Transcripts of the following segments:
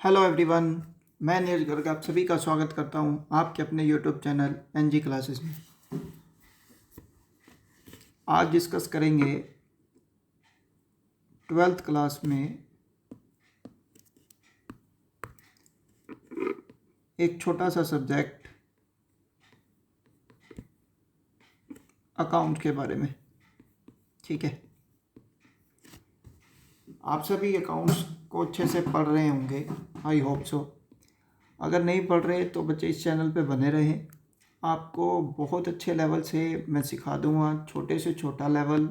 Hello everyone, मैं नीरज गर्ग आप सभी का स्वागत करता हूं आपके अपने यूट्यूब चैनल एनजी क्लासेस में। आज डिस्कस करेंगे 12th क्लास में एक छोटा सा सब्जेक्ट अकाउंट के बारे में। ठीक है, आप सभी अकाउंट्स को अच्छे से पढ़ रहे होंगे, आई होप सो। अगर नहीं पढ़ रहे तो बच्चे इस चैनल पे बने रहें, आपको बहुत अच्छे लेवल से मैं सिखा दूंगा, छोटे से छोटा लेवल,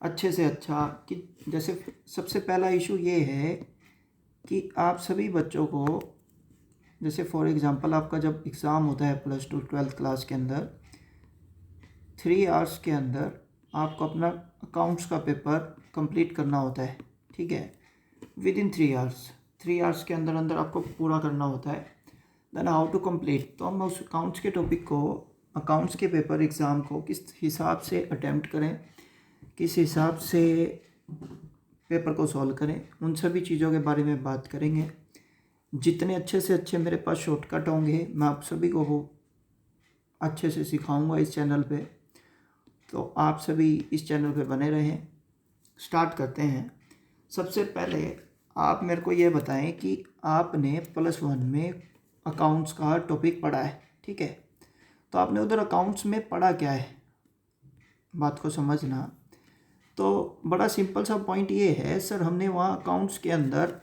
अच्छे से अच्छा। कि जैसे सबसे पहला इशू ये है कि आप सभी बच्चों को, जैसे फॉर एग्ज़ाम्पल आपका जब एग्ज़ाम होता है +2 12th क्लास के अंदर, 3 आवर्स के अंदर आपको अपना अकाउंट्स का पेपर कंप्लीट करना होता है। ठीक है, विद इन 3 आवर्स के अंदर अंदर आपको पूरा करना होता है। देन हाउ टू कंप्लीट, तो हम उस अकाउंट्स के टॉपिक को, अकाउंट्स के पेपर एग्ज़ाम को किस हिसाब से अटैम्प्ट करें, किस हिसाब से पेपर को सॉल्व करें, उन सभी चीज़ों के बारे में बात करेंगे। जितने अच्छे से अच्छे मेरे पास शॉर्टकट होंगे मैं आप सभी को वो अच्छे से सिखाऊंगा इस चैनल पे, तो आप सभी इस चैनल पे बने रहें। स्टार्ट करते हैं। सबसे पहले आप मेरे को ये बताएं कि आपने +1 में अकाउंट्स का टॉपिक पढ़ा है। ठीक है, तो आपने उधर अकाउंट्स में पढ़ा क्या है, बात को समझना। तो बड़ा सिंपल सा पॉइंट ये है सर, हमने वहाँ अकाउंट्स के अंदर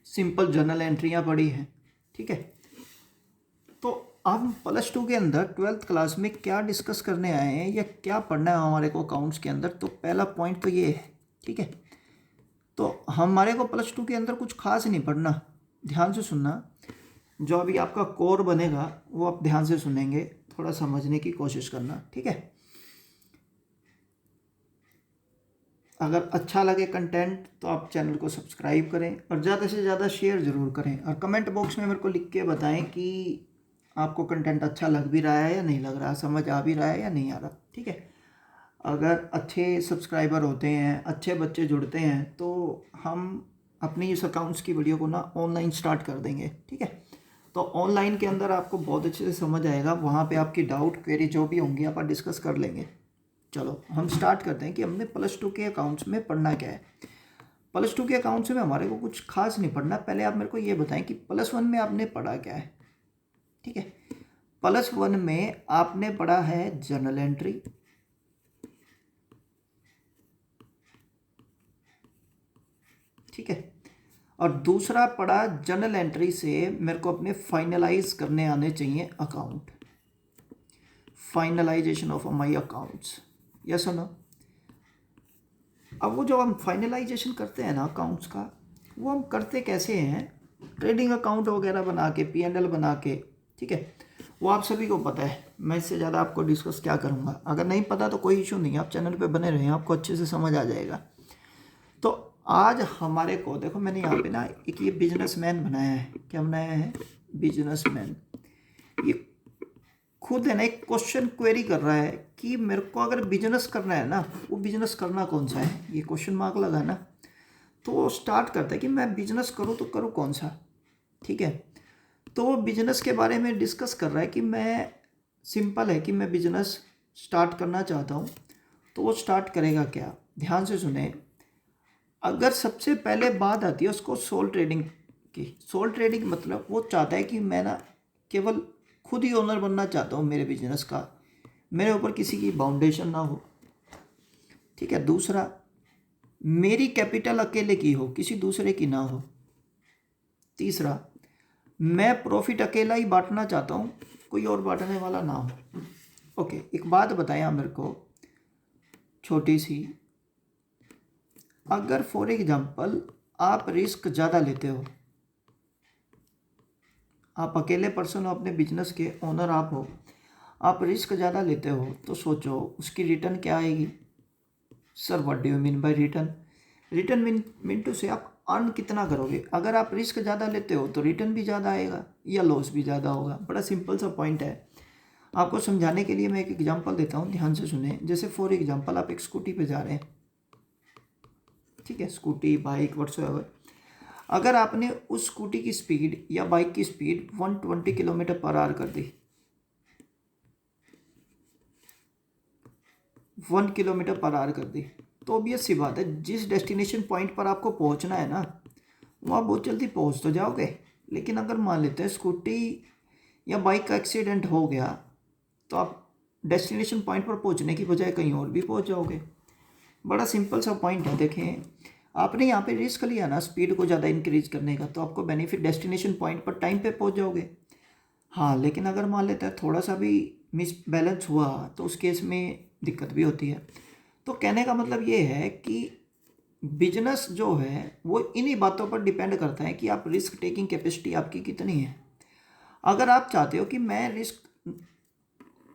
सिंपल जर्नल एंट्रियाँ पढ़ी हैं। ठीक है, तो हम +2 के अंदर 12th क्लास में क्या डिस्कस करने आए हैं या क्या पढ़ना है हमारे को अकाउंट्स के अंदर, तो पहला पॉइंट तो ये है। ठीक है, तो हमारे को +2 के अंदर कुछ खास नहीं पढ़ना, ध्यान से सुनना। जो अभी आपका कोर बनेगा वो आप ध्यान से सुनेंगे, थोड़ा समझने की कोशिश करना। ठीक है, अगर अच्छा लगे कंटेंट तो आप चैनल को सब्सक्राइब करें और ज़्यादा से ज़्यादा शेयर ज़रूर करें, और कमेंट बॉक्स में मेरे को लिख के बताएं कि आपको कंटेंट अच्छा लग भी रहा है या नहीं लग रहा, समझ आ भी रहा है या नहीं आ रहा। ठीक है, अगर अच्छे सब्सक्राइबर होते हैं, अच्छे बच्चे जुड़ते हैं, तो हम अपनी इस अकाउंट्स की वीडियो को ना ऑनलाइन स्टार्ट कर देंगे। ठीक है, तो ऑनलाइन के अंदर आपको बहुत अच्छे से समझ आएगा, वहाँ पे आपकी डाउट क्वेरी जो भी होंगी आप डिस्कस कर लेंगे। चलो हम स्टार्ट करते हैं कि हमने +2 के अकाउंट्स में पढ़ना क्या है। +2 के अकाउंट्स में हमारे को कुछ खास नहीं पढ़ना। पहले आप मेरे को ये बताएं कि +1 में आपने पढ़ा क्या है। ठीक है, +1 में आपने पढ़ा है जर्नल एंट्री। ठीक है, और दूसरा पढ़ा जर्नल एंट्री से मेरे को अपने फाइनलाइज करने आने चाहिए account, finalisation of my accounts. Yes और नो। अब वो जो हम फाइनलाइजेशन करते हैं ना अकाउंट्स का, वो हम करते कैसे हैं, ट्रेडिंग अकाउंट वगैरह बना के, P&L बना के। ठीक है, वो आप सभी को पता है, मैं इससे ज़्यादा आपको डिस्कस क्या करूँगा। अगर नहीं पता तो कोई इशू नहीं, आप चैनल पे बने रहें, आपको अच्छे से समझ आ जाएगा। तो आज हमारे को देखो, मैंने यहाँ पे ना एक ये बिजनेसमैन बनाया है। क्या बनाया है? बिजनेसमैन। ये खुद है ना एक क्वेश्चन क्वेरी कर रहा है कि मेरे को अगर बिजनेस करना है ना, वो बिजनेस करना कौन सा है, ये क्वेश्चन मार्क लगा ना। तो वो स्टार्ट करता है कि मैं बिजनेस करूँ तो करूँ कौन सा। ठीक है, तो वो बिजनेस के बारे में डिस्कस कर रहा है कि मैं, सिंपल है कि मैं बिजनेस स्टार्ट करना चाहता हूँ। तो वो स्टार्ट करेगा क्या, ध्यान से सुने। अगर सबसे पहले बात आती है उसको सोल ट्रेडिंग की। सोल ट्रेडिंग मतलब वो चाहता है कि मैं ना केवल खुद ही ओनर बनना चाहता हूँ मेरे बिजनेस का, मेरे ऊपर किसी की बाउंडेशन ना हो। ठीक है, दूसरा, मेरी कैपिटल अकेले की हो, किसी दूसरे की ना हो। तीसरा, मैं प्रॉफिट अकेला ही बांटना चाहता हूँ, कोई और बांटने वाला ना हो। ओके, एक बात बताएं आप मेरे को छोटी सी। अगर फॉर एग्जांपल आप रिस्क ज़्यादा लेते हो, आप अकेले पर्सन हो, अपने बिजनेस के ओनर आप हो, आप रिस्क ज़्यादा लेते हो, तो सोचो उसकी रिटर्न क्या आएगी। Sir what do you mean by return? Return mean to say आप अर्न कितना करोगे। अगर आप रिस्क ज़्यादा लेते हो तो रिटर्न भी ज़्यादा आएगा या लॉस भी ज़्यादा होगा। बड़ा सिंपल सा पॉइंट है, आपको समझाने के लिए मैं एक एग्जांपल देता हूँ, ध्यान से सुने। जैसे फॉर एग्जांपल आप एक स्कूटी पे जा रहे हैं। ठीक है, स्कूटी, बाइक, व्हाट्सएवर। अगर आपने उस स्कूटी की स्पीड या बाइक की स्पीड 120 किलोमीटर पर आवर कर दी, 1 किलोमीटर पर आवर कर दी, तो ऑब्वियस सी बात है जिस डेस्टिनेशन पॉइंट पर आपको पहुंचना है ना, वहाँ बहुत जल्दी पहुंच तो जाओगे। लेकिन अगर मान लेते हैं स्कूटी या बाइक का एक्सीडेंट हो गया, तो आप डेस्टिनेशन पॉइंट पर पहुंचने की बजाय कहीं और भी पहुंच जाओगे। बड़ा सिंपल सा पॉइंट है। देखें, आपने यहाँ पे रिस्क लिया ना स्पीड को ज़्यादा इंक्रीज करने का, तो आपको बेनिफिट डेस्टिनेशन पॉइंट पर टाइम पे पहुंच जाओगे। हाँ, लेकिन अगर मान लेते हैं थोड़ा सा भी मिस बैलेंस हुआ, तो उस केस में दिक्कत भी होती है। तो कहने का मतलब ये है कि बिजनेस जो है वो इन्हीं बातों पर डिपेंड करता है कि आप रिस्क टेकिंग कैपेसिटी आपकी कितनी है। अगर आप चाहते हो कि मैं रिस्क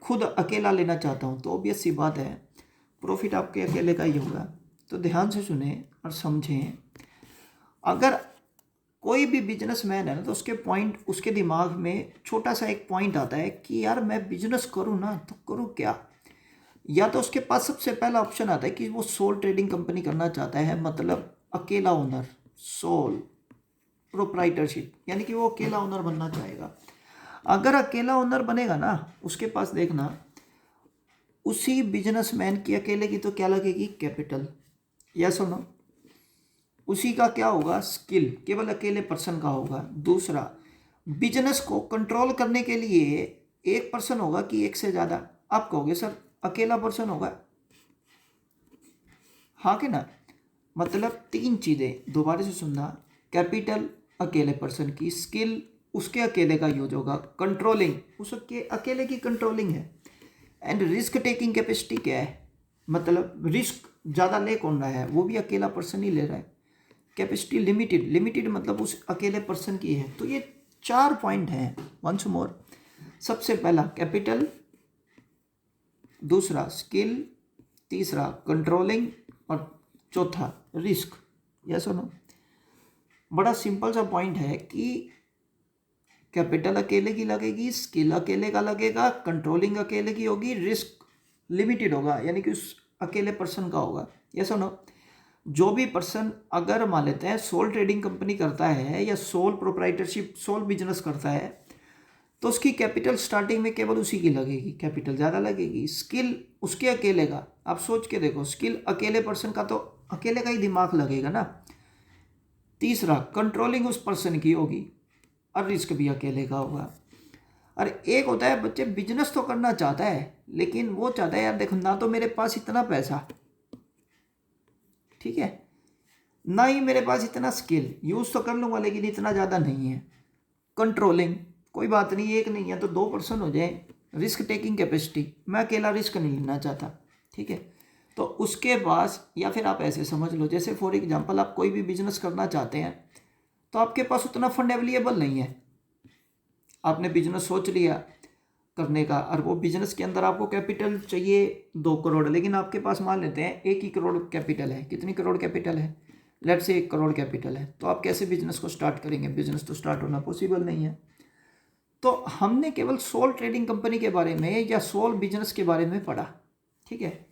खुद अकेला लेना चाहता हूँ, तो ऑब्वियस सी बात है प्रॉफिट आपके अकेले का ही होगा। तो ध्यान से सुने और समझें। अगर कोई भी बिजनेसमैन है ना, तो उसके दिमाग में छोटा सा एक पॉइंट आता है कि यार मैं बिजनेस करूँ ना, तो करूँ क्या। या तो उसके पास सबसे पहला ऑप्शन आता है कि वो सोल ट्रेडिंग कंपनी करना चाहता है, मतलब अकेला ओनर, सोल प्रोप्राइटरशिप, यानी कि वो अकेला ओनर बनना चाहेगा। अगर अकेला ओनर बनेगा ना, उसके पास देखना उसी बिजनेसमैन की अकेले की तो क्या लगेगी, कैपिटल। या सुनो, उसी का क्या होगा, स्किल, केवल अकेले पर्सन का होगा। दूसरा, बिजनेस को कंट्रोल करने के लिए एक पर्सन होगा कि एक से ज़्यादा। आप कहोगे सर अकेला पर्सन होगा, हाँ कि ना। मतलब तीन चीज़ें, दोबारा से सुनना। कैपिटल अकेले पर्सन की, स्किल उसके अकेले का यूज होगा, कंट्रोलिंग उसके अकेले की कंट्रोलिंग है, एंड रिस्क टेकिंग कैपेसिटी क्या है, मतलब रिस्क ज़्यादा ले कौन रहा है, वो भी अकेला पर्सन ही ले रहा है। कैपेसिटी लिमिटेड, लिमिटेड मतलब उस अकेले पर्सन की है। तो ये 4 पॉइंट हैं। वंस मोर, सबसे पहला कैपिटल, दूसरा स्किल, तीसरा कंट्रोलिंग, और चौथा रिस्क। यस सुनो, बड़ा सिंपल सा पॉइंट है कि कैपिटल अकेले की लगेगी, स्किल अकेले का लगेगा, कंट्रोलिंग अकेले की होगी, रिस्क लिमिटेड होगा, यानी कि उस अकेले पर्सन का होगा। यस सुनो, जो भी पर्सन अगर मान लेते हैं सोल ट्रेडिंग कंपनी करता है या सोल प्रोप्राइटरशिप, सोल बिजनेस करता है, तो उसकी कैपिटल स्टार्टिंग में केवल उसी की लगेगी, कैपिटल ज़्यादा लगेगी। स्किल उसके अकेले का, आप सोच के देखो, स्किल अकेले पर्सन का तो अकेले का ही दिमाग लगेगा ना। तीसरा, कंट्रोलिंग उस पर्सन की होगी, और रिस्क भी अकेले का होगा। और एक होता है बच्चे बिजनेस तो करना चाहता है, लेकिन वो चाहता है यार देखो ना, तो मेरे पास इतना पैसा, ठीक है, ना ही मेरे पास इतना स्किल, यूज़ तो कर लूँगा लेकिन इतना ज़्यादा नहीं है। कंट्रोलिंग, कोई बात नहीं, एक नहीं है तो 2 पर्सन हो जाए। रिस्क टेकिंग कैपेसिटी, मैं अकेला रिस्क नहीं लेना चाहता, ठीक है। तो उसके पास, या फिर आप ऐसे समझ लो, जैसे फॉर एग्जांपल आप कोई भी बिजनेस करना चाहते हैं, तो आपके पास उतना फंड अवेलेबल नहीं है। आपने बिजनेस सोच लिया करने का, और वो बिजनेस के अंदर आपको कैपिटल चाहिए 2 करोड़, लेकिन आपके पास मान लेते हैं 1 ही करोड़ कैपिटल है। कितनी करोड़ कैपिटल है, लेट से 1 करोड़ कैपिटल है। तो आप कैसे बिजनेस को स्टार्ट करेंगे, बिजनेस तो स्टार्ट होना पॉसिबल नहीं है। तो हमने केवल सोल ट्रेडिंग कंपनी के बारे में या सोल बिजनेस के बारे में पढ़ा, ठीक है।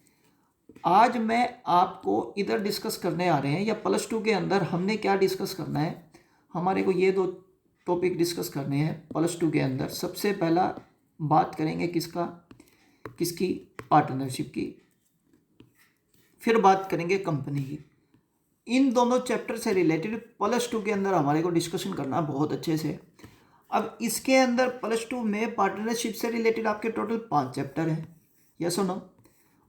आज मैं आपको इधर डिस्कस करने आ रहे हैं, या +2 के अंदर हमने क्या डिस्कस करना है, हमारे को ये 2 टॉपिक डिस्कस करने हैं +2 के अंदर। सबसे पहला बात करेंगे किसका, किसकी, पार्टनरशिप की, फिर बात करेंगे कंपनी की। इन दोनों चैप्टर से रिलेटेड +2 के अंदर हमारे को डिस्कशन करना बहुत अच्छे से। अब इसके अंदर +2 में पार्टनरशिप से रिलेटेड आपके टोटल 5 चैप्टर हैं, यस और नो।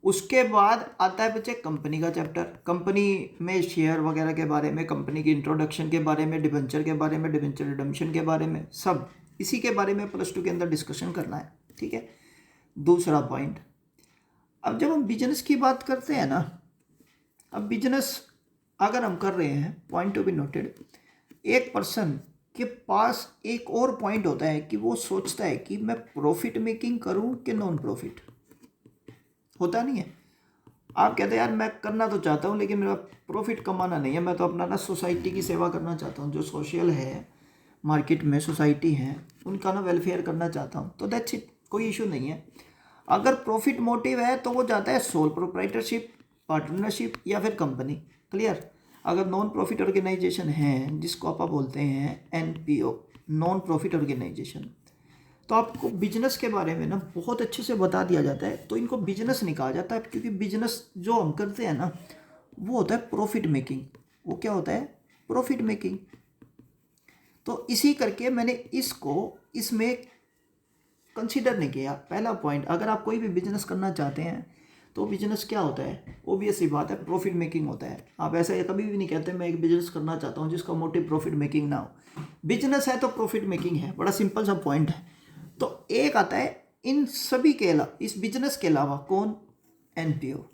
उसके बाद आता है बच्चे कंपनी का चैप्टर, कंपनी में शेयर वगैरह के बारे में, कंपनी की इंट्रोडक्शन के बारे में, डिबेंचर के बारे में, डिबेंचर रिडम्पशन के बारे में, सब इसी के बारे में +2 के अंदर डिस्कशन करना है, ठीक है। दूसरा पॉइंट, अब जब हम बिजनेस की बात करते हैं ना, अब बिजनेस अगर हम कर रहे हैं, पॉइंट टू बी नोटेड, एक पर्सन के पास एक और पॉइंट होता है कि वो सोचता है कि मैं प्रॉफिट मेकिंग करूं कि नॉन प्रॉफिट, होता नहीं है। आप कहते हैं यार मैं करना तो चाहता हूं लेकिन मेरा प्रॉफिट कमाना नहीं है, मैं तो अपना ना सोसाइटी की सेवा करना चाहता हूं, जो सोशल है मार्केट में सोसाइटी है उनका ना वेलफेयर करना चाहता हूं, तो दैट्स इट, कोई इशू नहीं है। अगर प्रॉफिट मोटिव है तो वो जाता है सोल प्रोप्राइटरशिप, पार्टनरशिप, या फिर कंपनी, क्लियर। अगर नॉन प्रॉफिट ऑर्गेनाइजेशन है, जिसको आप बोलते हैं एनपीओ, नॉन प्रॉफिट ऑर्गेनाइजेशन, तो आपको बिजनेस के बारे में ना बहुत अच्छे से बता दिया जाता है। तो इनको बिजनेस नहीं कहा जाता, क्योंकि बिजनेस जो हम करते हैं ना वो होता है प्रॉफिट मेकिंग। वो क्या होता है? Profit making. तो इसी करके मैंने इसको इसमें कंसीडर नहीं किया। पहला पॉइंट, अगर आप कोई भी बिजनेस करना चाहते हैं तो बिजनेस क्या होता है? ऑब्वियस सी बात है, प्रॉफिट मेकिंग होता है। आप ऐसा कभी भी नहीं कहते मैं एक बिजनेस करना चाहता हूँ जिसका मोटिव प्रॉफिट मेकिंग ना हो। बिजनेस है तो प्रॉफिट मेकिंग है, बड़ा सिंपल सा पॉइंट है। तो एक आता है इन सभी के अलावा, इस बिजनेस के अलावा कौन? NPO,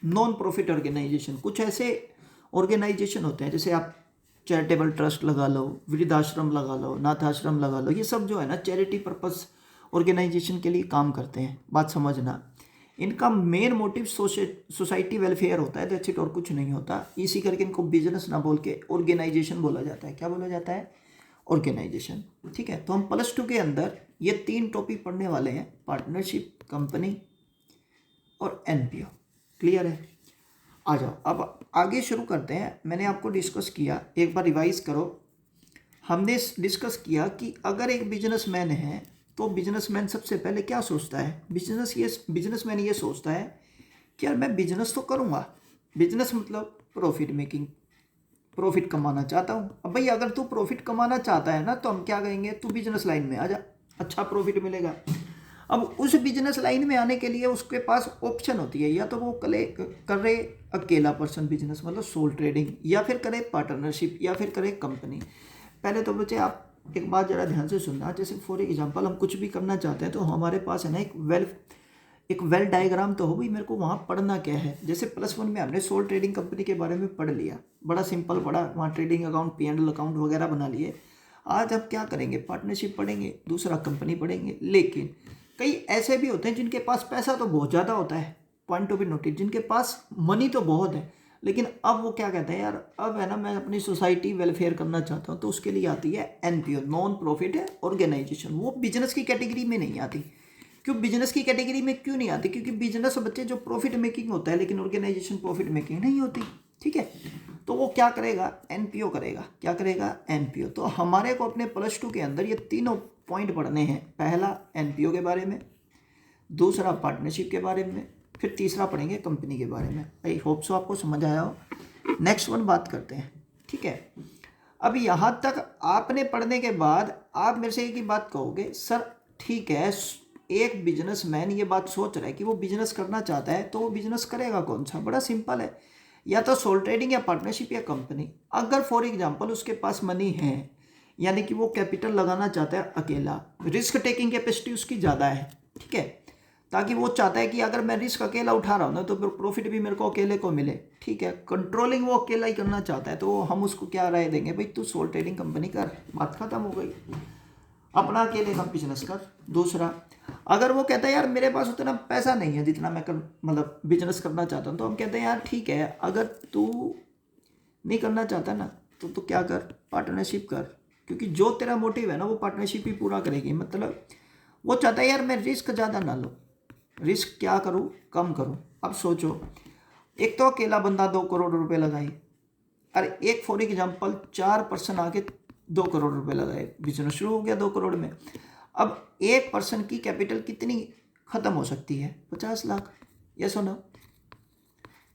non profit organisation. कुछ ऐसे ऑर्गेनाइजेशन होते हैं, जैसे आप चैरिटेबल ट्रस्ट लगा लो, वृद्धाश्रम लगा लो, नाथाश्रम लगा लो, ये सब जो है ना चैरिटी पर्पस ऑर्गेनाइजेशन के लिए काम करते हैं। बात समझना, इनका मेन मोटिव सोसाइटी वेलफेयर होता है, दैट्स इट, और कुछ नहीं होता। इसी करके इनको बिजनेस ना बोल के ऑर्गेनाइजेशन बोला जाता है। क्या बोला जाता है? ऑर्गेनाइजेशन। ठीक है, तो हम +2 के अंदर ये 3 टॉपिक पढ़ने वाले हैं, पार्टनरशिप, कंपनी और एनपीओ। क्लियर है? आ जाओ अब आगे शुरू करते हैं। मैंने आपको डिस्कस किया, एक बार रिवाइज करो। हमने डिस्कस किया कि अगर एक बिजनेसमैन है तो बिजनेसमैन सबसे पहले क्या सोचता है? बिजनेसमैन ये सोचता है कि यार मैं बिजनेस तो करूँगा। बिजनेस मतलब प्रॉफिट मेकिंग, प्रॉफिट कमाना चाहता हूँ। अब भाई अगर तू प्रॉफिट कमाना चाहता है ना तो हम क्या कहेंगे? तू बिजनेस लाइन में आ जा, अच्छा प्रॉफिट मिलेगा। अब उस बिजनेस लाइन में आने के लिए उसके पास ऑप्शन होती है, या तो वो करे अकेला पर्सन बिजनेस मतलब सोल ट्रेडिंग, या फिर करे पार्टनरशिप, या फिर करे कंपनी। पहले तो बच्चे आप एक बात ज़रा ध्यान से सुनना। जैसे फॉर एग्जांपल हम कुछ भी करना चाहते हैं तो हमारे पास है ना एक वेल डायग्राम तो हो भाई, मेरे को वहाँ पढ़ना क्या है। जैसे +1 में हमने सोल ट्रेडिंग कंपनी के बारे में पढ़ लिया, बड़ा सिंपल पढ़ा, वहाँ ट्रेडिंग अकाउंट, P&L अकाउंट वगैरह बना लिए। आज हम क्या करेंगे? पार्टनरशिप पढ़ेंगे, दूसरा कंपनी पढ़ेंगे। लेकिन कई ऐसे भी होते हैं जिनके पास पैसा तो बहुत ज़्यादा होता है, पॉइंट टू बी नोटेड, जिनके पास मनी तो बहुत है, लेकिन अब वो क्या कहते हैं, यार अब है ना मैं अपनी सोसाइटी वेलफेयर करना चाहता हूँ, तो उसके लिए आती है एनपीओ, नॉन प्रॉफिट ऑर्गेनाइजेशन। वो बिजनेस की कैटेगरी में नहीं आती। क्यों बिजनेस की कैटेगरी में क्यों नहीं आती? क्योंकि बिजनेस बच्चे जो प्रॉफिट मेकिंग होता है, लेकिन ऑर्गेनाइजेशन प्रॉफिट मेकिंग नहीं होती। ठीक है, तो वो क्या करेगा? एनपीओ करेगा। क्या करेगा? एनपीओ। तो हमारे को अपने +2 के अंदर ये तीनों पॉइंट पढ़ने हैं। पहला एनपीओ के बारे में, दूसरा पार्टनरशिप के बारे में, फिर तीसरा पढ़ेंगे कंपनी के बारे में। आई होप सो आपको समझ आया हो। नेक्स्ट वन बात करते हैं। ठीक है, अब यहाँ तक आपने पढ़ने के बाद आप मेरे से एक ही बात कहोगे, सर ठीक है, एक बिजनेसमैन ये बात सोच रहा है कि वो बिजनेस करना चाहता है, तो वो बिजनेस करेगा कौन सा? बड़ा सिंपल है, या तो सोल ट्रेडिंग, या पार्टनरशिप, या कंपनी। अगर फॉर एग्जांपल उसके पास मनी है, यानी कि वो कैपिटल लगाना चाहता है अकेला, रिस्क टेकिंग कैपेसिटी उसकी ज़्यादा है। ठीक है, ताकि वो चाहता है कि अगर मैं रिस्क अकेला उठा रहा हूँ ना तो फिर प्रॉफिट भी मेरे को अकेले को मिले। ठीक है, कंट्रोलिंग वो अकेला ही करना चाहता है, तो हम उसको क्या राय देंगे? भाई तू सोल ट्रेडिंग कंपनी कर, बात खत्म हो गई, अपना अकेले का बिजनेस कर। दूसरा, अगर वो कहता है यार मेरे पास उतना पैसा नहीं है जितना मैं मतलब बिजनेस करना चाहता हूँ, तो हम कहते हैं यार ठीक है, अगर तू नहीं करना चाहता ना तो क्या कर? पार्टनरशिप कर। क्योंकि जो तेरा मोटिव है ना वो पार्टनरशिप ही पूरा करेगी। मतलब वो चाहता है यार मैं रिस्क ज़्यादा ना लूँ, रिस्क क्या करूँ? कम करूँ। अब सोचो, एक तो अकेला बंदा 2 करोड़ रुपए लगाए, अरे एक फॉर एग्जांपल 4 पर्सन आके 2 करोड़ रुपए लगाए, बिजनेस शुरू हो गया 2 करोड़ में। अब एक पर्सन की कैपिटल कितनी खत्म हो सकती है? 50 लाख। ये सुनो,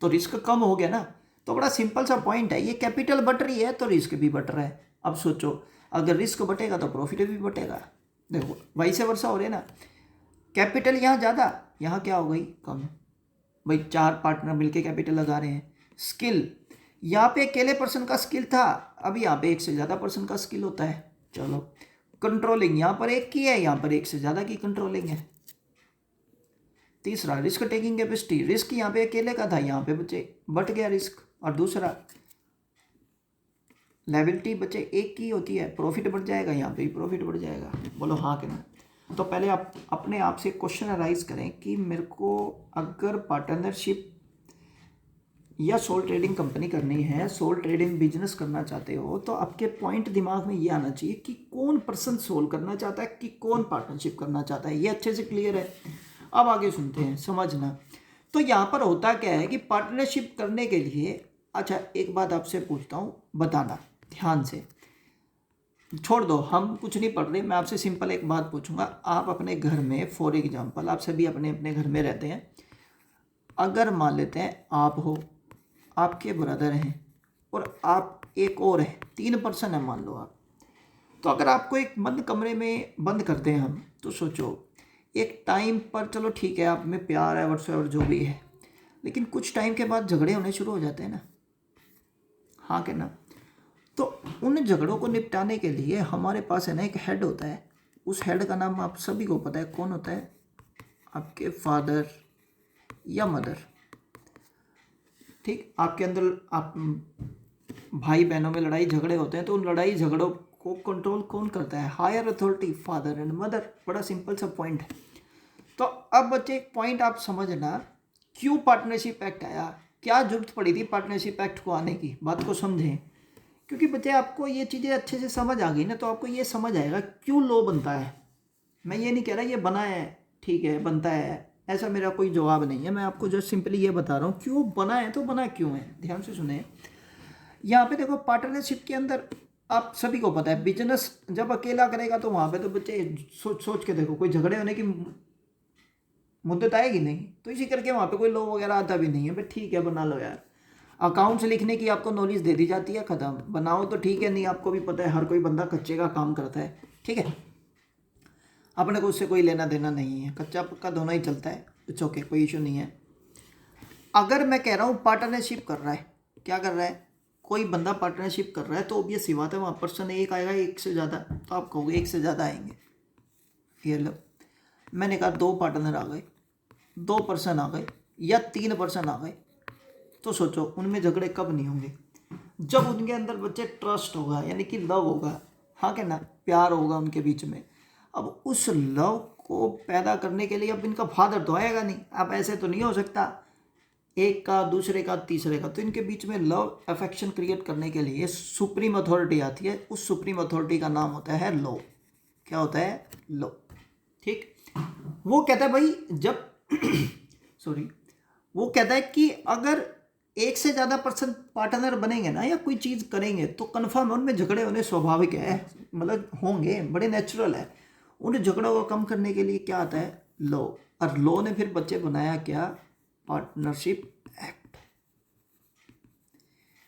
तो रिस्क कम हो गया ना। तो बड़ा सिंपल सा पॉइंट है, ये कैपिटल बढ़ रही है तो रिस्क भी बढ़ रहा है। अब सोचो, अगर रिस्क बढ़ेगा तो प्रॉफिट भी बढ़ेगा। देखो वैसे वर्षा हो रही है ना, कैपिटल यहाँ ज़्यादा, यहाँ क्या हो गई? कम। भाई 4 पार्टनर मिलके कैपिटल लगा रहे हैं। स्किल, यहाँ पे अकेले पर्सन का स्किल था, अब यहाँ पे एक से ज़्यादा पर्सन का स्किल होता है। चलो, कंट्रोलिंग, यहाँ पर एक की है, यहाँ पर एक से ज़्यादा की कंट्रोलिंग है। तीसरा, रिस्क टेकिंग कैपेसिटी, रिस्क यहाँ पे अकेले का था, यहाँ पे बचे बढ़ गया रिस्क। और दूसरा, लायबिलिटी बचे एक की होती है, प्रॉफिट बढ़ जाएगा, यहाँ पे भी प्रॉफिट बढ़ जाएगा। बोलो हाँ कि ना? तो पहले आप अपने आप से क्वेश्चन अराइज करें कि मेरे को अगर पार्टनरशिप या सोल ट्रेडिंग कंपनी करनी है, सोल ट्रेडिंग बिजनेस करना चाहते हो, तो आपके पॉइंट दिमाग में ये आना चाहिए कि कौन पर्सन सोल करना चाहता है, कि कौन पार्टनरशिप करना चाहता है। ये अच्छे से क्लियर है। अब आगे सुनते हैं, समझना। तो यहाँ पर होता क्या है कि पार्टनरशिप करने के लिए अच्छा एक बात आपसे पूछता हूँ, बताना ध्यान से, छोड़ दो हम कुछ नहीं पढ़ रहे, मैं आपसे सिंपल एक बात पूछूंगा। आप अपने घर में फॉर एग्जांपल, आप सभी अपने अपने घर में रहते हैं, अगर मान लेते हैं आप हो, आपके ब्रदर हैं और आप एक और है, 3 पर्सन है मान लो आप, तो अगर आपको एक बंद कमरे में बंद करते हैं हम, तो सोचो एक टाइम पर, चलो ठीक है आप में प्यार है व्हाट्सएवर जो भी है, लेकिन कुछ टाइम के बाद झगड़े होने शुरू हो जाते हैं ना, हाँ कि ना। तो उन झगड़ों को निपटाने के लिए हमारे पास है ना एक हेड होता है, उस हेड का नाम आप सभी को पता है कौन होता है, आपके फादर या मदर। ठीक, आपके अंदर आप भाई बहनों में लड़ाई झगड़े होते हैं, तो उन लड़ाई झगड़ों को कंट्रोल कौन करता है, higher authority, father and mother. बड़ा सिंपल सा पॉइंट है। तो अब बच्चे एक पॉइंट आप समझना, क्यों पार्टनरशिप एक्ट आया, क्या जरूरत पड़ी थी पार्टनरशिप एक्ट को आने की, बात को समझें। क्योंकि बच्चे आपको ये चीज़ें अच्छे से समझ आ गई ना, तो आपको ये समझ आएगा क्यों लॉ बनता है। मैं ये नहीं कह रहा ये बना है, ठीक है बनता है, ऐसा मेरा कोई जवाब नहीं है। मैं आपको जस्ट सिंपली ये बता रहा हूँ क्यों बना है, तो बना क्यों है, ध्यान से सुने। यहाँ पे देखो पार्टनरशिप के अंदर आप सभी को पता है, बिजनेस जब अकेला करेगा तो वहाँ पे तो बच्चे सोच सोच के देखो, कोई झगड़े होने की मुद्दत आएगी नहीं, तो इसी करके वहाँ पे कोई लॉ वगैरह आता भी नहीं है। भाई ठीक है बना लो यार, अकाउंट्स लिखने की आपको नॉलेज दे दी जाती है, ख़त्म, बनाओ तो ठीक है, नहीं आपको भी पता है हर कोई बंदा कच्चे का काम करता है, ठीक है, अपने को उससे कोई लेना देना नहीं है, कच्चा पक्का दोनों ही चलता है, इट्स ओके, कोई इशू नहीं है। अगर मैं कह रहा हूँ पार्टनरशिप कर रहा है, क्या कर रहा है, कोई बंदा पार्टनरशिप कर रहा है, तो ऑब्वियस सी बात है वहाँ पर्सन एक आएगा, एक से ज़्यादा, तो आप कहोगे एक से ज़्यादा आएंगे। ये लो, मैंने कहा 2 पार्टनर आ गए, 2 पर्सन आ गए या 3 पर्सन आ गए, तो सोचो उनमें झगड़े कब नहीं होंगे, जब उनके अंदर बच्चे ट्रस्ट होगा, यानी कि लव होगा, हाँ क्या ना, प्यार होगा उनके बीच में। अब उस लव को पैदा करने के लिए अब इनका फादर तो आएगा नहीं, अब ऐसे तो नहीं हो सकता एक का दूसरे का तीसरे का, तो इनके बीच में लव अफेक्शन क्रिएट करने के लिए सुप्रीम अथॉरिटी आती है, उस सुप्रीम अथॉरिटी का नाम होता है लॉ। क्या होता है, लॉ। ठीक, वो कहता है भाई जब सॉरी, वो कहता है कि अगर एक से ज़्यादा पर्सन पार्टनर बनेंगे ना या कोई चीज़ करेंगे, तो कन्फर्म है उनमें झगड़े होने स्वाभाविक है, मतलब होंगे, बड़े नेचुरल है। उन झगड़ों को कम करने के लिए क्या आता है, लॉ। और लॉ ने फिर बच्चे बनाया क्या, पार्टनरशिप एक्ट।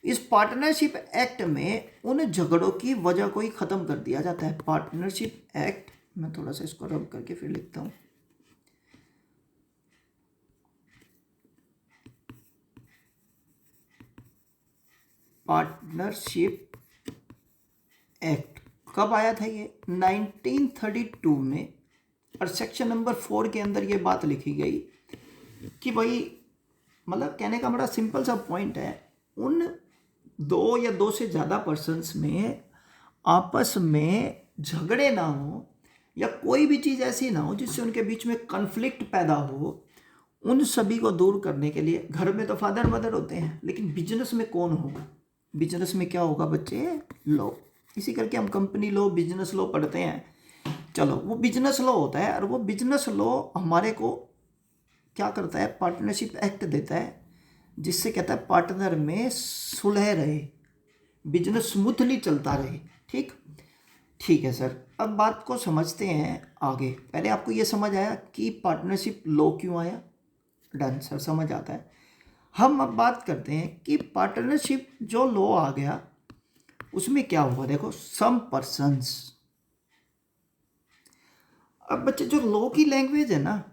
इस पार्टनरशिप एक्ट में उन झगड़ों की वजह को ही ख़त्म कर दिया जाता है। पार्टनरशिप एक्ट, मैं थोड़ा सा इसको रब करके फिर लिखता हूँ। पार्टनरशिप एक्ट कब आया था, ये 1932 में, और सेक्शन नंबर 4 के अंदर ये बात लिखी गई कि भाई, मतलब कहने का बड़ा सिंपल सा पॉइंट है, उन 2 या 2 से ज़्यादा पर्सन्स में आपस में झगड़े ना हो, या कोई भी चीज़ ऐसी ना हो जिससे उनके बीच में कन्फ्लिक्ट पैदा हो, उन सभी को दूर करने के लिए, घर में तो फादर मदर होते हैं, लेकिन बिजनेस में कौन होगा, बिजनेस में क्या होगा बच्चे, लॉ। इसी करके हम कंपनी लॉ, बिजनेस लॉ पढ़ते हैं। चलो वो बिजनेस लॉ होता है, और वो बिजनेस लॉ हमारे को क्या करता है, पार्टनरशिप एक्ट देता है, जिससे कहता है पार्टनर में सुलह रहे, बिजनेस स्मूथली चलता रहे। ठीक, ठीक है सर, अब बात को समझते हैं आगे। पहले आपको ये समझ आया कि पार्टनरशिप लॉ क्यों आया, डन सर, समझ आता है। हम अब बात करते हैं कि पार्टनरशिप जो लॉ आ गया उसमें क्या हुआ। देखो, सम पर्सन्स, अब बच्चे जो लॉ की लैंग्वेज है ना,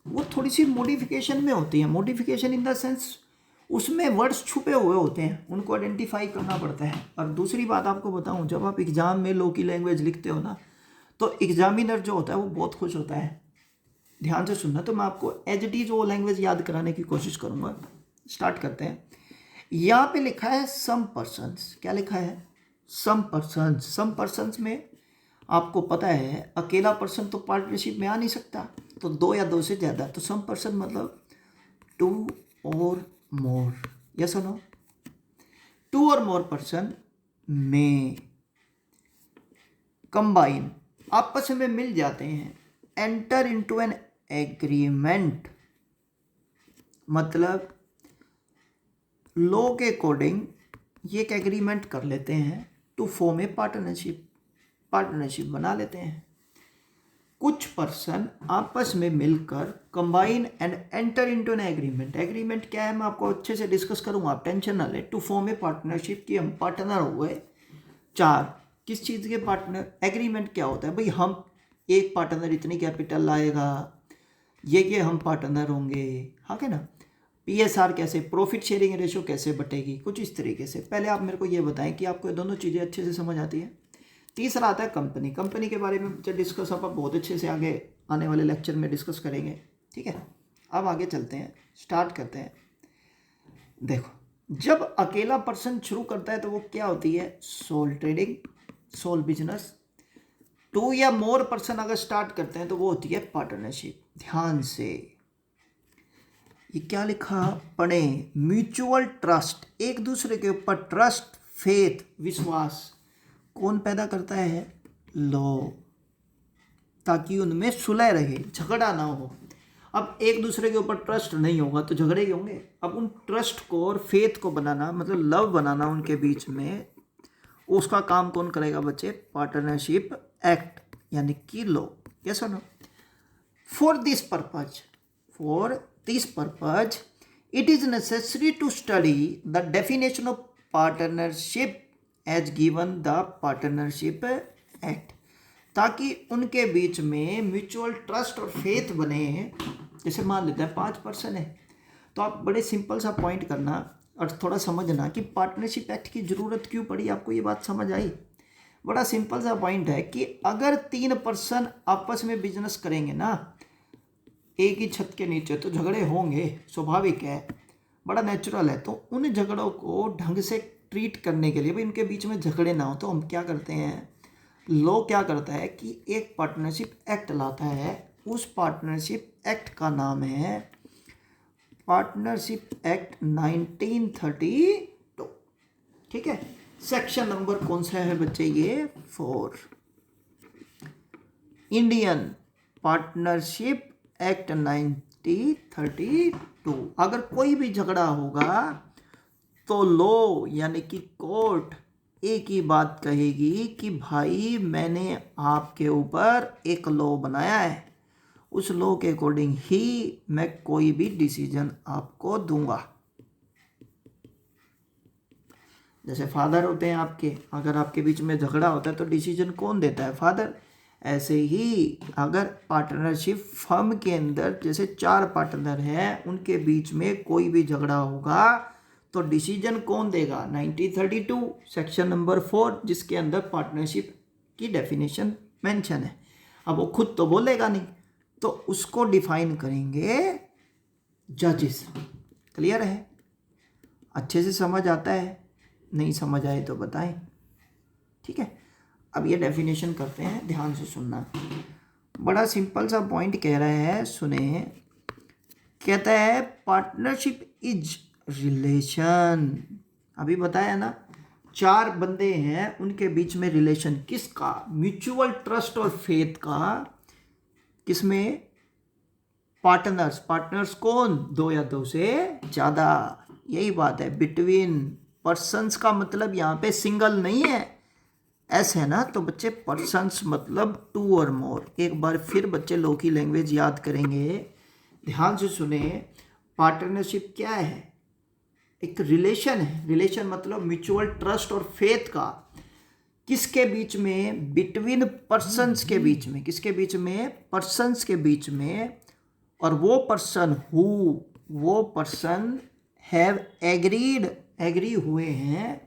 वो थोड़ी सी मॉडिफिकेशन में होती है। मॉडिफिकेशन इन द सेंस उसमें वर्ड्स छुपे हुए होते हैं, उनको आइडेंटिफाई करना पड़ता है। और दूसरी बात आपको बताऊं, जब आप एग्जाम में लॉ की लैंग्वेज लिखते हो ना, तो एग्जामिनर जो होता है वो बहुत खुश होता है। ध्यान से सुनना, तो मैं आपको एज इट इज वो लैंग्वेज याद कराने की कोशिश करूंगा। स्टार्ट करते हैं। यहाँ पे लिखा है सम पर्सन्स, क्या लिखा है, सम पर्सन्स। सम पर्सन्स में आपको पता है अकेला पर्सन तो पार्टनरशिप में आ नहीं सकता, तो 2 या 2 से ज़्यादा, तो सम पर्सन मतलब 2 और मोर, यस और नो, 2 और मोर पर्सन में कंबाइन, आपस में मिल जाते हैं, एंटर इनटू एन एग्रीमेंट, मतलब लॉ के अकॉर्डिंग ये एक एग्रीमेंट कर लेते हैं टू फॉर्म ए पार्टनरशिप बना लेते हैं। कुछ पर्सन आपस में मिलकर combine and enter into an agreement. Agreement क्या है मैं आपको अच्छे से डिस्कस करूंगा, आप टेंशन ना ले। टू फॉर्म ए पार्टनरशिप की हम पार्टनर हो गए 4। किस चीज़ के पार्टनर? एग्रीमेंट क्या होता है भाई, हम एक पार्टनर इतनी कैपिटल लाएगा, ये हम पार्टनर होंगे, हाँ क्या ना। PSR कैसे, प्रॉफिट शेयरिंग रेशो कैसे बटेगी, कुछ इस तरीके से। पहले आप मेरे को ये बताएं कि आपको ये दोनों चीज़ें अच्छे से समझ आती है। तीसरा आता है कंपनी के बारे में डिस्कस आप बहुत अच्छे से आगे आने वाले लेक्चर में डिस्कस करेंगे, ठीक है। अब आगे चलते हैं, स्टार्ट करते हैं। देखो, जब अकेला पर्सन शुरू करता है तो वो क्या होती है? Soul trading, soul business. 2 या मोर पर्सन अगर स्टार्ट करते हैं तो वो होती है पार्टनरशिप। ध्यान से ये क्या लिखा पढ़े, म्यूचुअल ट्रस्ट, एक दूसरे के ऊपर ट्रस्ट, फेथ, विश्वास कौन पैदा करता है? लॉ, ताकि उनमें सुलह रहे, झगड़ा ना हो। अब एक दूसरे के ऊपर ट्रस्ट नहीं होगा तो झगड़े ही होंगे। अब उन ट्रस्ट को और फेथ को बनाना, मतलब लव बनाना उनके बीच में, उसका काम कौन करेगा बच्चे? पार्टनरशिप एक्ट यानी कि लॉ। यस और no? For this purpose it is necessary to study the definition of partnership as given the partnership act, ताकि उनके बीच में म्यूचुअल ट्रस्ट और फेथ बने। जैसे मान लेते हैं 5 पर्सन है, तो आप बड़े सिंपल सा पॉइंट करना और थोड़ा समझना कि पार्टनरशिप एक्ट की ज़रूरत क्यों पड़ी। आपको ये बात समझ आई? बड़ा सिंपल सा पॉइंट है कि अगर 3 पर्सन आपस में बिजनेस करेंगे ना एक ही छत के नीचे, तो झगड़े होंगे, स्वाभाविक है, बड़ा नेचुरल है। तो उन झगड़ों को ढंग से ट्रीट करने के लिए, भाई उनके बीच में झगड़े ना हो, तो हम क्या करते हैं? लॉ क्या करता है कि एक पार्टनरशिप एक्ट लाता है। उस पार्टनरशिप एक्ट का नाम है पार्टनरशिप एक्ट 1932, ठीक है। सेक्शन नंबर कौन सा है बच्चे? ये 4, इंडियन पार्टनरशिप एक्ट 1932। अगर कोई भी झगड़ा होगा तो लॉ यानी कि कोर्ट एक ही बात कहेगी कि भाई मैंने आपके ऊपर एक लॉ बनाया है, उस लॉ के अकॉर्डिंग ही मैं कोई भी डिसीजन आपको दूंगा। जैसे फादर होते हैं आपके, अगर आपके बीच में झगड़ा होता है तो डिसीजन कौन देता है? फादर। ऐसे ही अगर पार्टनरशिप फर्म के अंदर जैसे 4 पार्टनर हैं, उनके बीच में कोई भी झगड़ा होगा तो डिसीजन कौन देगा? 1932 सेक्शन नंबर 4, जिसके अंदर पार्टनरशिप की डेफिनेशन मेंशन है। अब वो खुद तो बोलेगा नहीं, तो उसको डिफाइन करेंगे जजेस। क्लियर है? अच्छे से समझ आता है? नहीं समझ आए तो बताएं, ठीक है। अब ये डेफिनेशन करते हैं, ध्यान से सुनना। बड़ा सिंपल सा पॉइंट कह रहे हैं, सुने। कहता है पार्टनरशिप इज रिलेशन। अभी बताया ना, 4 बंदे हैं, उनके बीच में रिलेशन किसका? म्यूचुअल ट्रस्ट और फेथ का। किसमें? पार्टनर्स कौन? 2 या 2 से ज़्यादा। यही बात है, बिटवीन पर्सन्स का मतलब यहाँ पे सिंगल नहीं है, एस है ना, तो बच्चे पर्सन्स मतलब 2 और मोर। एक बार फिर बच्चे लॉ की लैंग्वेज याद करेंगे, ध्यान से सुने। पार्टनरशिप क्या है? एक रिलेशन है। रिलेशन मतलब म्यूचुअल ट्रस्ट और फेथ का। किसके बीच में? बिटवीन पर्सन्स के बीच में। किसके बीच में? पर्सन्स के बीच में। और वो पर्सन हैव एग्री हुए हैं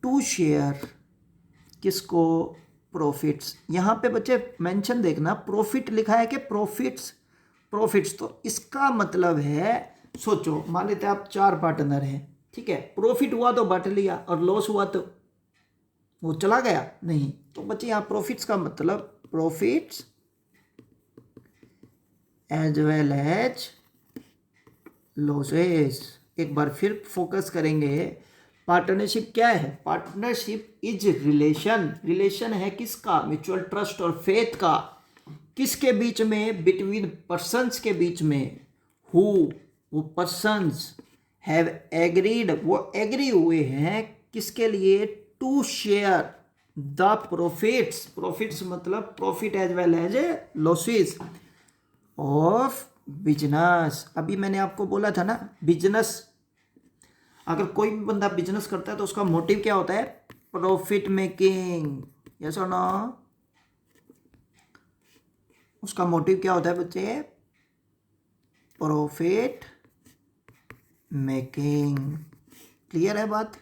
टू शेयर किसको? प्रॉफिट्स। यहाँ पे बच्चे मेंशन देखना, प्रॉफिट लिखा है कि प्रॉफिट्स? तो इसका मतलब है, सोचो मान लेते हैं आप 4 पार्टनर हैं, ठीक है। प्रॉफिट हुआ तो बांट लिया और लॉस हुआ तो वो चला गया नहीं। तो बच्चे यहाँ प्रॉफिट्स का मतलब profits as well as losses. एक बार फिर फोकस करेंगे, पार्टनरशिप क्या है? पार्टनरशिप इज रिलेशन है किसका? म्यूचुअल ट्रस्ट और फेथ का। किसके बीच में? बिटवीन पर्सन्स के बीच में। वो पर्सन्स हैव एग्रीड, वो एग्री हुए हैं किसके लिए, to share the profits, profits मतलब profit as well as losses of business. अभी मैंने आपको बोला था ना, बिजनेस, अगर कोई भी बंदा बिजनेस करता है तो उसका मोटिव क्या होता है, प्रॉफिट मेकिंग, यस और नो, उसका मोटिव क्या होता है बच्चे, प्रॉफिट मेकिंग। क्लियर है बात,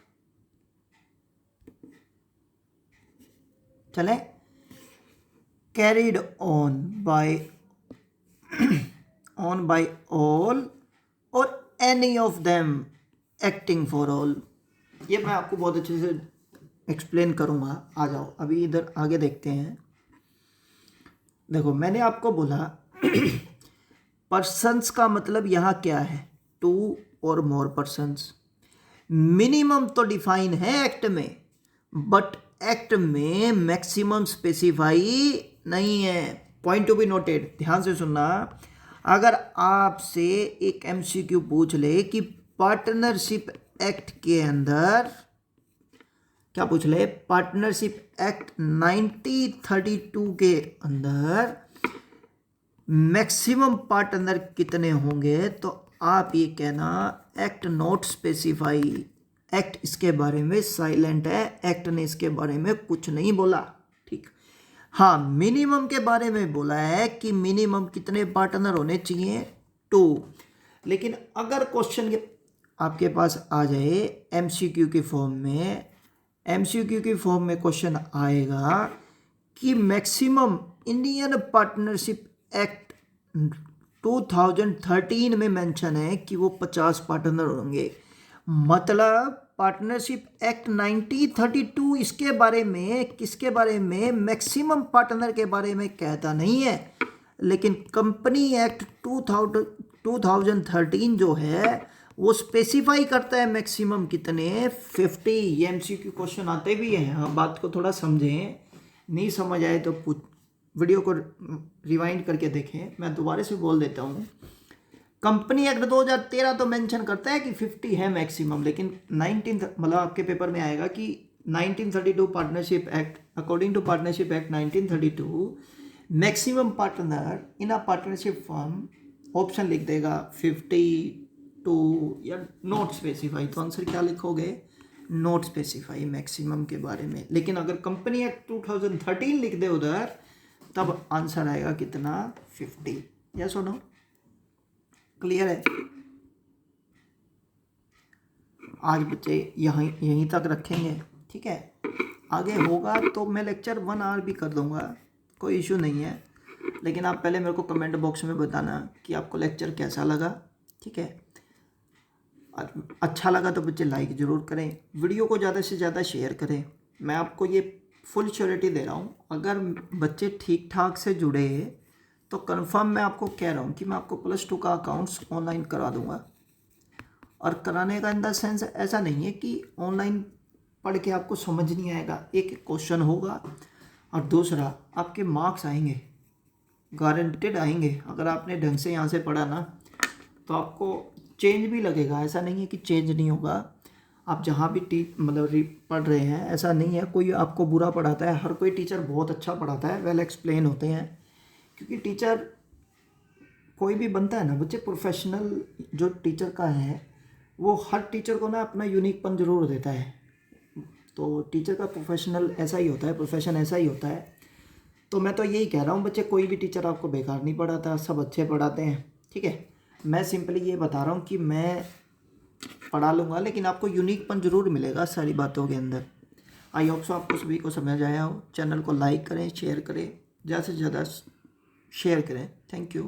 चले, carried on by on by all और any of them acting for all. ये मैं आपको बहुत अच्छे से एक्सप्लेन करूंगा, आ जाओ अभी इधर आगे देखते हैं। देखो मैंने आपको बोला पर्सन्स का मतलब यहाँ क्या है, टू और मोर पर्सन्स। मिनिमम तो डिफाइन है एक्ट में, बट एक्ट में मैक्सिमम स्पेसिफाई नहीं है। पॉइंट टू बी नोटेड, ध्यान से सुनना। अगर आपसे एक एमसीक्यू पूछ ले कि पार्टनरशिप एक्ट के अंदर क्या पूछ ले, पार्टनरशिप एक्ट 1932 के अंदर मैक्सिमम पार्टनर कितने होंगे, तो आप ये कहना एक्ट नॉट स्पेसिफाई, एक्ट इसके बारे में साइलेंट है, एक्ट ने इसके बारे में कुछ नहीं बोला। ठीक, हाँ मिनिमम के बारे में बोला है कि मिनिमम कितने पार्टनर होने चाहिए, 2। लेकिन अगर क्वेश्चन आपके पास आ जाए एमसीक्यू की फॉर्म में, एमसीक्यू की फॉर्म में क्वेश्चन आएगा कि मैक्सिमम इंडियन पार्टनरशिप एक्ट 2013 में मेंशन है कि वो 50 पार्टनर होंगे, मतलब पार्टनरशिप एक्ट 1932 इसके बारे में, किसके बारे में, मैक्सिमम पार्टनर के बारे में कहता नहीं है। लेकिन कंपनी एक्ट 2013 जो है वो स्पेसिफाई करता है मैक्सिमम कितने, 50। ये एमसीक्यू क्वेश्चन आते भी हैं, हाँ बात को थोड़ा समझें, नहीं समझ आए तो वीडियो को रिवाइंड करके देखें। मैं दोबारा से बोल देता हूँ, कंपनी एक्ट 2013 तो मेंशन करता है कि 50 है मैक्सिमम, लेकिन 19 मतलब आपके पेपर में आएगा कि 1932 partnership act, according to partnership act 1932 maximum partner in a partnership firm, option लिख देगा 52 या नॉट स्पेसिफाई। तो आंसर क्या लिखोगे, नॉट स्पेसिफाई मैक्सिमम के बारे में। लेकिन अगर कंपनी एक्ट 2013 लिख दे उधर, तब आंसर आएगा कितना, 50। यस और नो, क्लियर है। आज बच्चे यहीं तक रखेंगे, ठीक है। आगे होगा तो मैं लेक्चर 1 आवर भी कर दूंगा, कोई इशू नहीं है। लेकिन आप पहले मेरे को कमेंट बॉक्स में बताना कि आपको लेक्चर कैसा लगा, ठीक है। अच्छा लगा तो बच्चे लाइक ज़रूर करें, वीडियो को ज़्यादा से ज़्यादा शेयर करें। मैं आपको ये फुल श्योरिटी दे रहा हूँ, अगर बच्चे ठीक ठाक से जुड़े तो कंफर्म मैं आपको कह रहा हूँ कि मैं आपको +2 का अकाउंट्स ऑनलाइन करा दूँगा। और कराने का इन द सेंस ऐसा नहीं है कि ऑनलाइन पढ़ के आपको समझ नहीं आएगा, एक क्वेश्चन होगा और दूसरा आपके मार्क्स आएंगे, गारंटेड आएंगे। अगर आपने ढंग से यहाँ से पढ़ा ना तो आपको चेंज भी लगेगा, ऐसा नहीं है कि चेंज नहीं होगा। आप जहाँ भी पढ़ रहे हैं, ऐसा नहीं है कोई आपको बुरा पढ़ाता है, हर कोई टीचर बहुत अच्छा पढ़ाता है, वेल एक्सप्लेन होते हैं। क्योंकि टीचर कोई भी बनता है ना बच्चे, प्रोफेशनल जो टीचर का है वो हर टीचर को ना अपना यूनिकपन जरूर देता है। तो टीचर का प्रोफेशनल ऐसा ही होता है, प्रोफेशन ऐसा ही होता है। तो मैं तो यही कह रहा हूँ बच्चे, कोई भी टीचर आपको बेकार नहीं पढ़ाता, सब अच्छे पढ़ाते हैं, ठीक है। मैं सिंपली ये बता रहा हूँ कि मैं पढ़ा लूँगा, लेकिन आपको यूनिकपन जरूर मिलेगा सारी बातों के अंदर। आई होप सो आपको सभी को समझ आया हो। चैनल को लाइक करें, शेयर करें, ज़्यादा से ज़्यादा शेयर करें। Thank you.